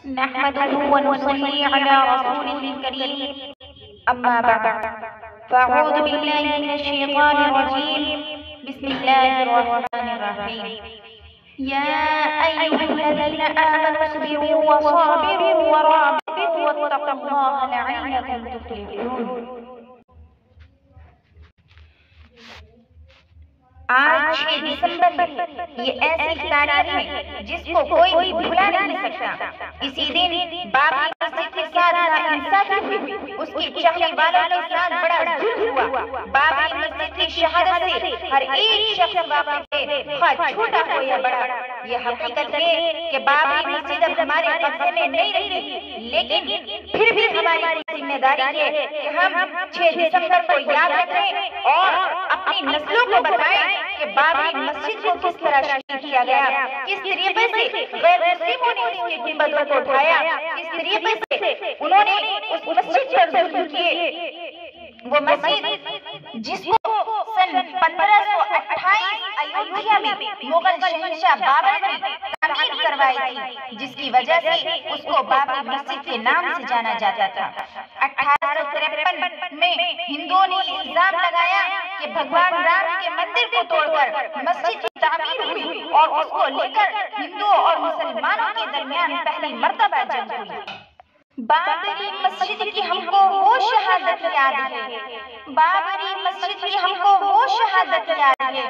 نحمده ونصلي على رسوله الكريم أما بعد فأعوذ بالله من الشيطان الرجيم بسم الله الرحمن الرحيم يا أيها الذين آمنوا اصبروا وصابروا ورابطوا واتقوا الله لعلكم تفلحون۔ آج 6 دسمبر یہ ایسی تاریخ ہے جس کو کوئی بھی بھلا نہیں سکتا۔ اسی دن بابری مسجد کے ساتھ ناانصافی ہوئی، اس کی چاہنے والوں کے ساتھ بڑا ظلم ہوا۔ بابری مسجد کی شہادت سے ہر ایک شخص واقف ہے، خواہ چھوٹا ہو یا بڑا۔ یہ حقیقت ہے کہ بابری مسجد اب ہمارے قبضے میں نہیں رہی، لیکن پھر بھی ہماری ذمہ داری ہے کہ ہم 6 دسمبر کو یاد رکھیں اور اپنی نسلوں کو بتائیں کہ بابری مسجد کو کس طرح شہید کیا گیا، کس طریقے سے غیر مسلموں نے اس کی گنبدوں کو اٹھایا، کس طریقے سے انہوں نے اس مسجد پر ظلم کیے۔ وہ مسجد جس کو سن 1528 ایودھیا میں مغل شہنشاہ بابر نے تعمیر کروائی تھی، جس کی وجہ سے اس کو بابری مسجد کے نام سے جانا جاتا تھا۔ 1853 میں ہندوؤں نے الزام لگایا کہ بھگوان رام کے مندر کو توڑ کر مسجد کی تعمیر ہوئی اور اس کو لے کر ہندوؤں اور مسلمانوں کے درمیان پہلی مرتبہ جنگ ہوئی۔ بابری مسجد کی ہم کو وہ شہادت یاد ہے، بابری مسجد کی ہم کو وہ شہادت یاد ہے،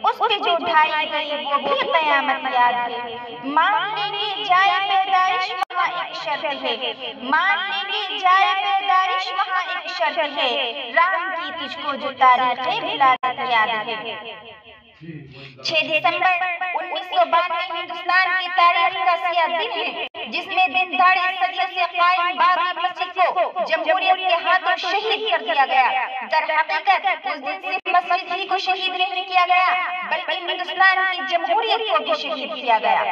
اس پہ جو اٹھائی گئی وہ بھی قیامت یاد ہے۔ مان لیں گے جائے پیدائش وہاں ایک شرط ہے، مان لیں گے جائے پیدائش وہاں ایک شرط ہے، رام کی تجھ کو جو تاریخ ولادت یاد ہے۔ 6 دسمبر 1992 ہندوستان کی تاریخ کا سیاہ دن ہے، جس میں دن دہاڑے صدیوں سے قائم بابری مسجد کو جمہوریت کے ہاتھوں شہید کر دیا گیا۔ در حقیقت اس دن صرف مسجد ہی کو شہید نہیں کیا گیا بلکہ ہندوستان کی جمہوریت کو بھی شہید کیا گیا۔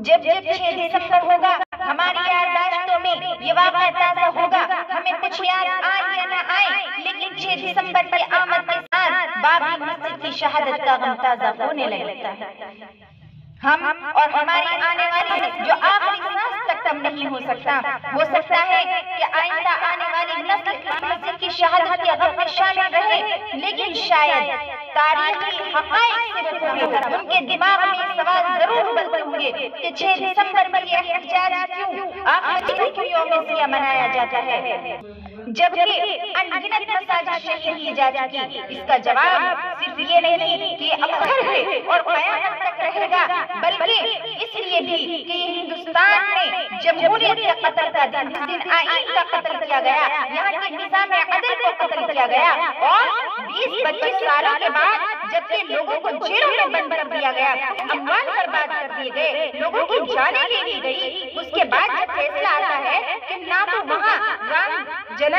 جب 6 دسمبر ہوگا ہماری یادداشتوں میں یہ واقعہ تازہ ہوگا، ہمیں کچھ یاد آئے یا نہ آئے، لیکن 6 دسمبر کی آمد کے ساتھ بابری مسجد کی شہادت کا غم تازہ ہونے لگتا ہے۔ ہم اور ہماری آنے والی جو آخری سانس تک کم نہیں ہو سکتا ہے کہ آئندہ آنے والی نسل مسجد کی شہادت کے غم میں شامل رہے، لیکن شاید تاریخی حقائق سے بہت ان کے دماغ میں سوال ضرور ابلتے ہوں گے کہ 6 دسمبر پر یہ احتجاج کیوں، آخری کیوں یوم سیاہ منایا جاتا ہے جبکہ انگنت مساجد شہید کی جا چکی۔ اس کا جواب صرف یہ نہیں کہ یہ ابتر ہے اور قیامت تک رہے گا، بلکہ اس لیے بھی کہ ہندوستان میں جمہوریت کے قتل کا دن، جس دن آئین کا قتل کیا گیا، یہاں کے نظام عدل کو قتل کیا گیا اور 20-25 سالوں کے بعد جبکہ لوگوں کو جیلوں میں بند کر دیا گیا، اموال برباد کر دیے گئے، لوگوں کی جانیں لے لی گئی، اس کے بعد جب فیصلہ آتا ہے کہ نہ تو وہاں رام جنم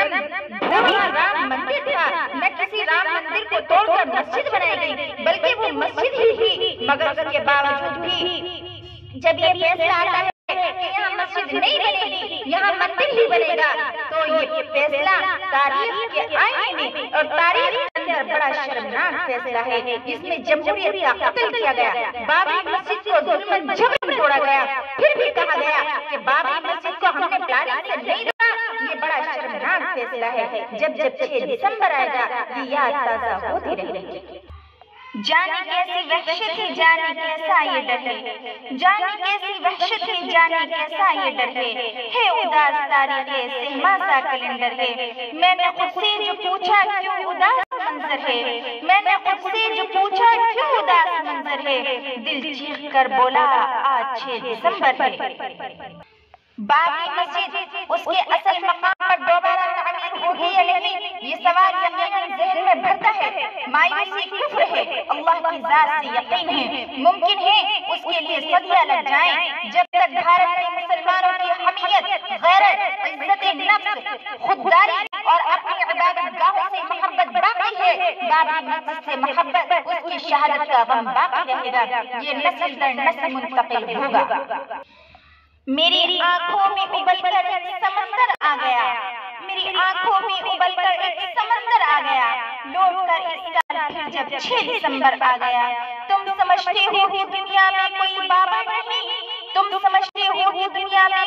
بھومی رام مندر تھا، نہ کسی رام مندر کو توڑ کر مسجد بنائی گئی، بلکہ وہ مسجد ہی تھی، مگر اس کے باوجود بھی جب یہ فیصلہ آتا ہے کہ یہاں مسجد نہیں بنے گی، یہاں مندر ہی بنے گا، تو یہ فیصلہ تاریخ کے آئینے میں اور تاریخ کے اندر بڑا شرمناک فیصلہ ہے، جس میں جمہوریت کا قتل کیا گیا، بابری مسجد کو ظلماً جبراً توڑا گیا، پھر بھی کہا گیا کہ بابری مسجد کو ہم نے پلاننگ سے نہیں روکا۔ یہ بڑا شرمناک فیصلہ ہے۔ جب 6 دسمبر آئے گا یہ یاد تازہ ہوتی رہے گی۔ جانے کیسی وحشت ہے، جانے کیسا یہ ڈر ہے، جانے کیسی وحشت ہے، جانے کیسا یہ ڈر ہے اداس تاریخ سہما سا کیلنڈر ہے۔ میں نے خود سے جو پوچھا کیوں اداس منظر ہے، میں نے خود سے جو پوچھا کیوں اداس منظر ہے، دل چیخ کر بولا آج 6 دسمبر ہے۔ بابری مسجد اس کے اصل مقام پر دوبارہ تعمیر ہوگی یا نہیں، یہ سوال یقیناً ذہن میں بھرتا ہے۔ مایوسی کفر ہے، اللہ کی ذات سے یقین ہے، ممکن ہے اس کے لیے صدیاں لگ جائیں۔ جب تک بھارت میں مسلمانوں کی حمیت، غیرت، عزت نفس، خودداری اور اپنی عبادت گاہوں سے محبت باقی ہے، بابری مسجد سے محبت، اس کی شہادت کا غم باقی رہے گا، یہ نسل در نسل منتقل ہوگا۔ میری آنکھوں میں ابل کر ایک سمندر آ گیا، میری آنکھوں میں ابل کر ایک سمندر آ گیا، لوٹ کر اس سال پھر جب 6 دسمبر آ گیا۔ تم سمجھتے ہو کہ دنیا میں کوئی بابر نہیں، تم سمجھتے ہو کہ دنیا میں